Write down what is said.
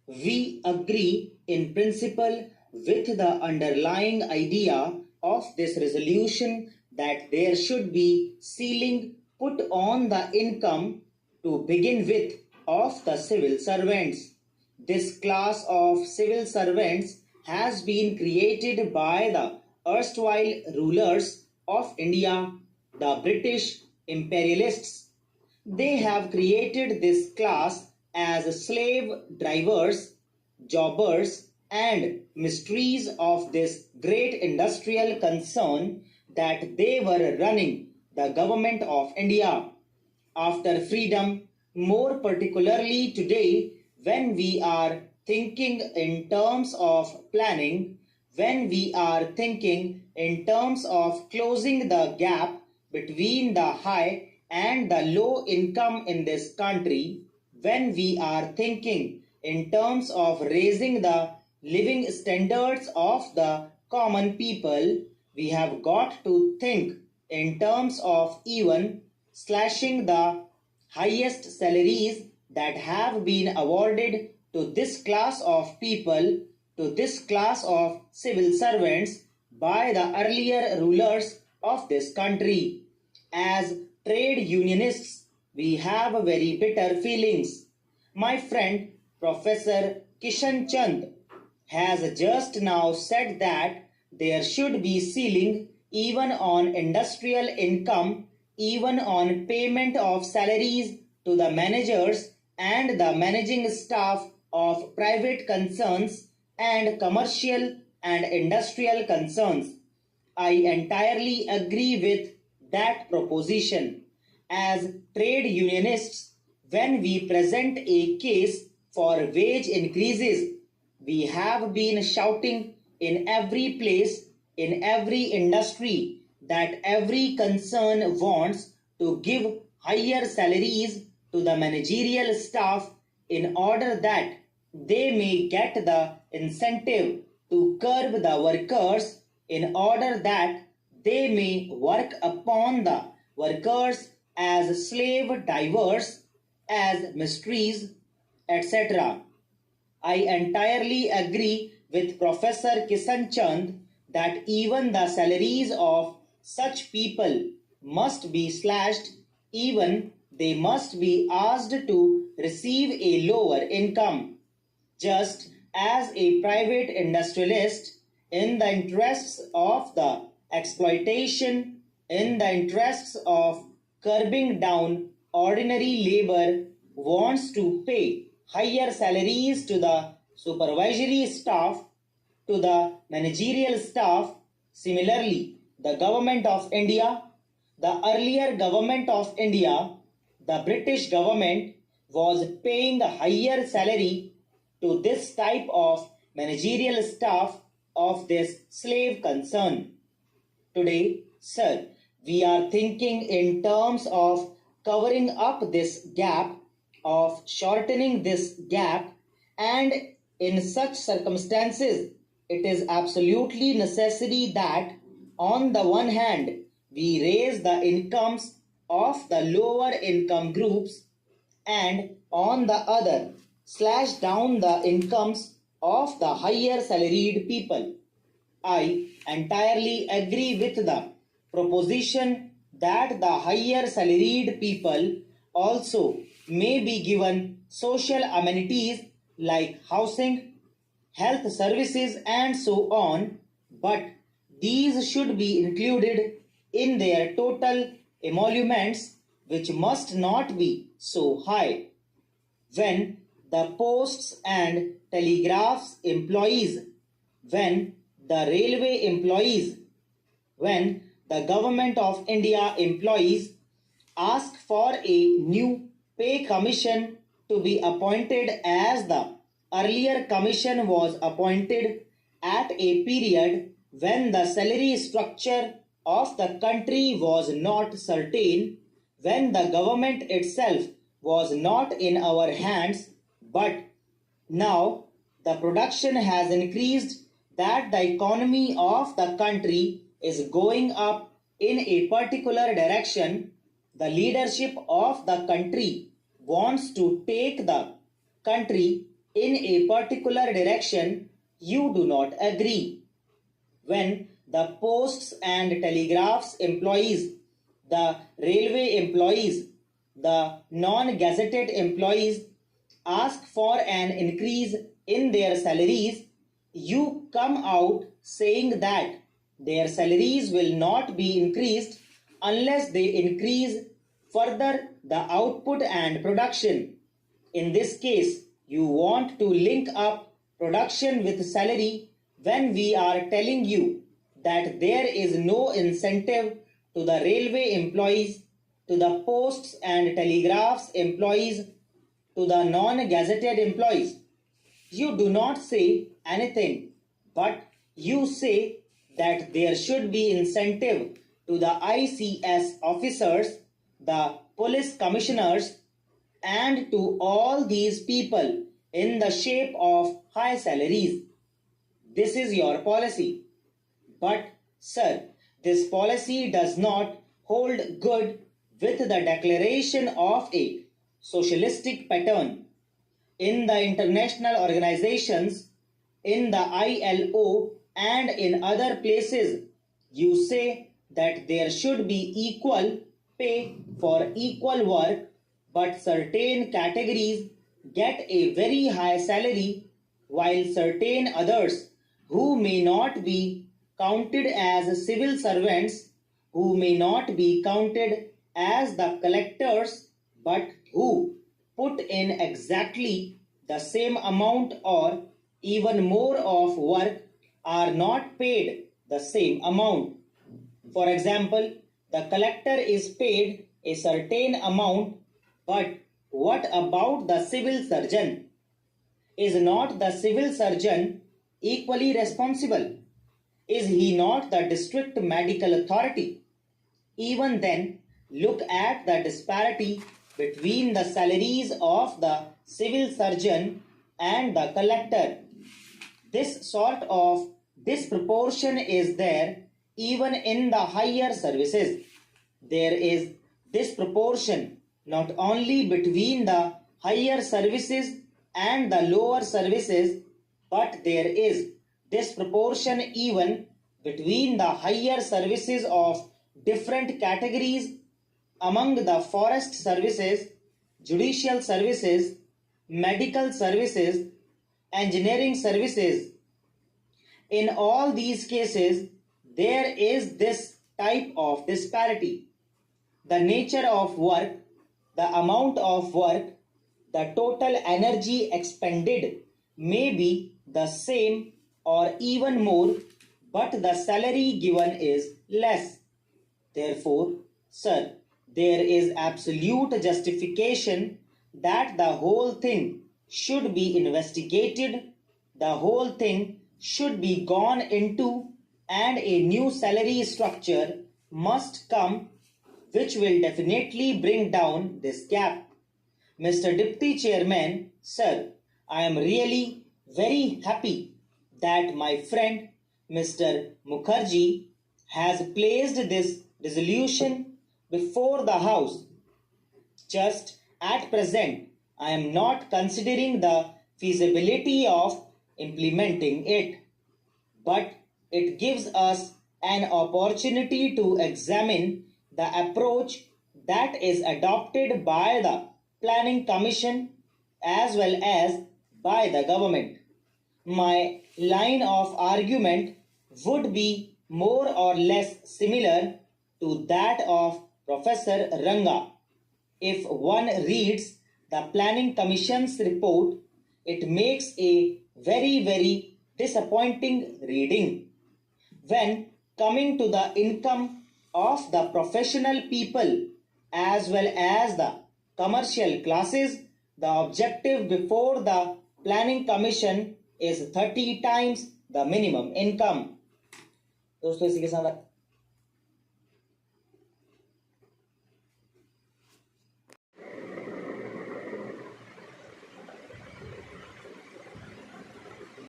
We agree in principle with the underlying idea of this resolution that there should be ceiling put on the income to begin with of the civil servants. This class of civil servants has been created by the erstwhile rulers of India, the British imperialists. They have created this class as slave drivers, jobbers, and mysteries of this great industrial concern that they were running the government of India. After freedom, more particularly today, when we are thinking in terms of planning, when we are thinking in terms of closing the gap between the high and the low income in this country, when we are thinking in terms of raising the living standards of the common people, we have got to think in terms of even slashing the highest salaries that have been awarded to this class of people, to this class of civil servants by the earlier rulers of this country. As trade unionists, we have very bitter feelings. My friend Professor Kishan Chand has just now said that there should be ceiling even on industrial income, even on payment of salaries to the managers and the managing staff of private concerns and commercial and industrial concerns. I entirely agree with that proposition. As trade unionists, when we present a case for wage increases, we have been shouting in every place, in every industry, that every concern wants to give higher salaries to the managerial staff in order that they may get the incentive to curb the workers, in order that they may work upon the workers as slave drivers, as mysteries, etc. I entirely agree with Professor Kishan Chand that even the salaries of such people must be slashed, even they must be asked to receive a lower income. Just as a private industrialist, in the interests of the exploitation, in the interests of curbing down ordinary labor, wants to pay higher salaries to the supervisory staff, to the managerial staff. Similarly, the government of India, the earlier government of India, the British government was paying a higher salary to this type of managerial staff of this slave concern. Today, sir, we are thinking in terms of covering up this gap, of shortening this gap, and in such circumstances, it is absolutely necessary that on the one hand, we raise the incomes of the lower income groups, and on the other, slash down the incomes of the higher salaried people. I entirely agree with the proposition that the higher salaried people also may be given social amenities like housing, health services, and so on, but these should be included in their total emoluments, which must not be so high. When the posts and telegraphs employees, when the railway employees, when the government of India employees ask for a new pay commission to be appointed, as the earlier commission was appointed at a period when the salary structure of the country was not certain, when the government itself was not in our hands, but now the production has increased, that the economy of the country is going up in a particular direction, the leadership of the country wants to take the country in a particular direction, you do not agree. When the posts and telegraphs employees, the railway employees, the non-gazetted employees ask for an increase in their salaries, you come out saying that their salaries will not be increased unless they increase further the output and production. In this case, you want to link up production with salary when we are telling you that there is no incentive to the railway employees, to the posts and telegraphs employees, to the non-gazetted employees. You do not say anything, but you say that there should be incentive to the ICS officers, the police commissioners, and to all these people in the shape of high salaries. This is your policy. But, sir, this policy does not hold good with the declaration of a socialistic pattern. In the international organizations, in the ILO, and in other places, you say that there should be equal pay for equal work, but certain categories get a very high salary while certain others who may not be counted as civil servants, who may not be counted as the collectors, but who put in exactly the same amount or even more of work are not paid the same amount. For example, the collector is paid a certain amount, but what about the civil surgeon? Is not the civil surgeon equally responsible? Is he not the district medical authority? Even then, look at the disparity between the salaries of the civil surgeon and the collector. This sort of disproportion is there even in the higher services. There is disproportion not only between the higher services and the lower services, but there is disproportion even between the higher services of different categories among the forest services, judicial services, medical services, engineering services. In all these cases, there is this type of disparity. The nature of work, the amount of work, the total energy expended may be the same or even more, but the salary given is less. Therefore, sir, there is absolute justification that the whole thing should be investigated, the whole thing should be gone into, and a new salary structure must come which will definitely bring down this gap. Mr. Deputy Chairman, sir, I am really very happy that my friend Mr. Mukherjee has placed this resolution before the House. Just at present, I am not considering the feasibility of implementing it, but it gives us an opportunity to examine the approach that is adopted by the Planning Commission as well as by the government. My line of argument would be more or less similar to that of Professor Ranga. If one reads the Planning Commission's report, it makes a very disappointing reading. When coming to the income of the professional people as well as the commercial classes, the objective before the Planning Commission is 30 times the minimum income. दोस्तों इसी के साथ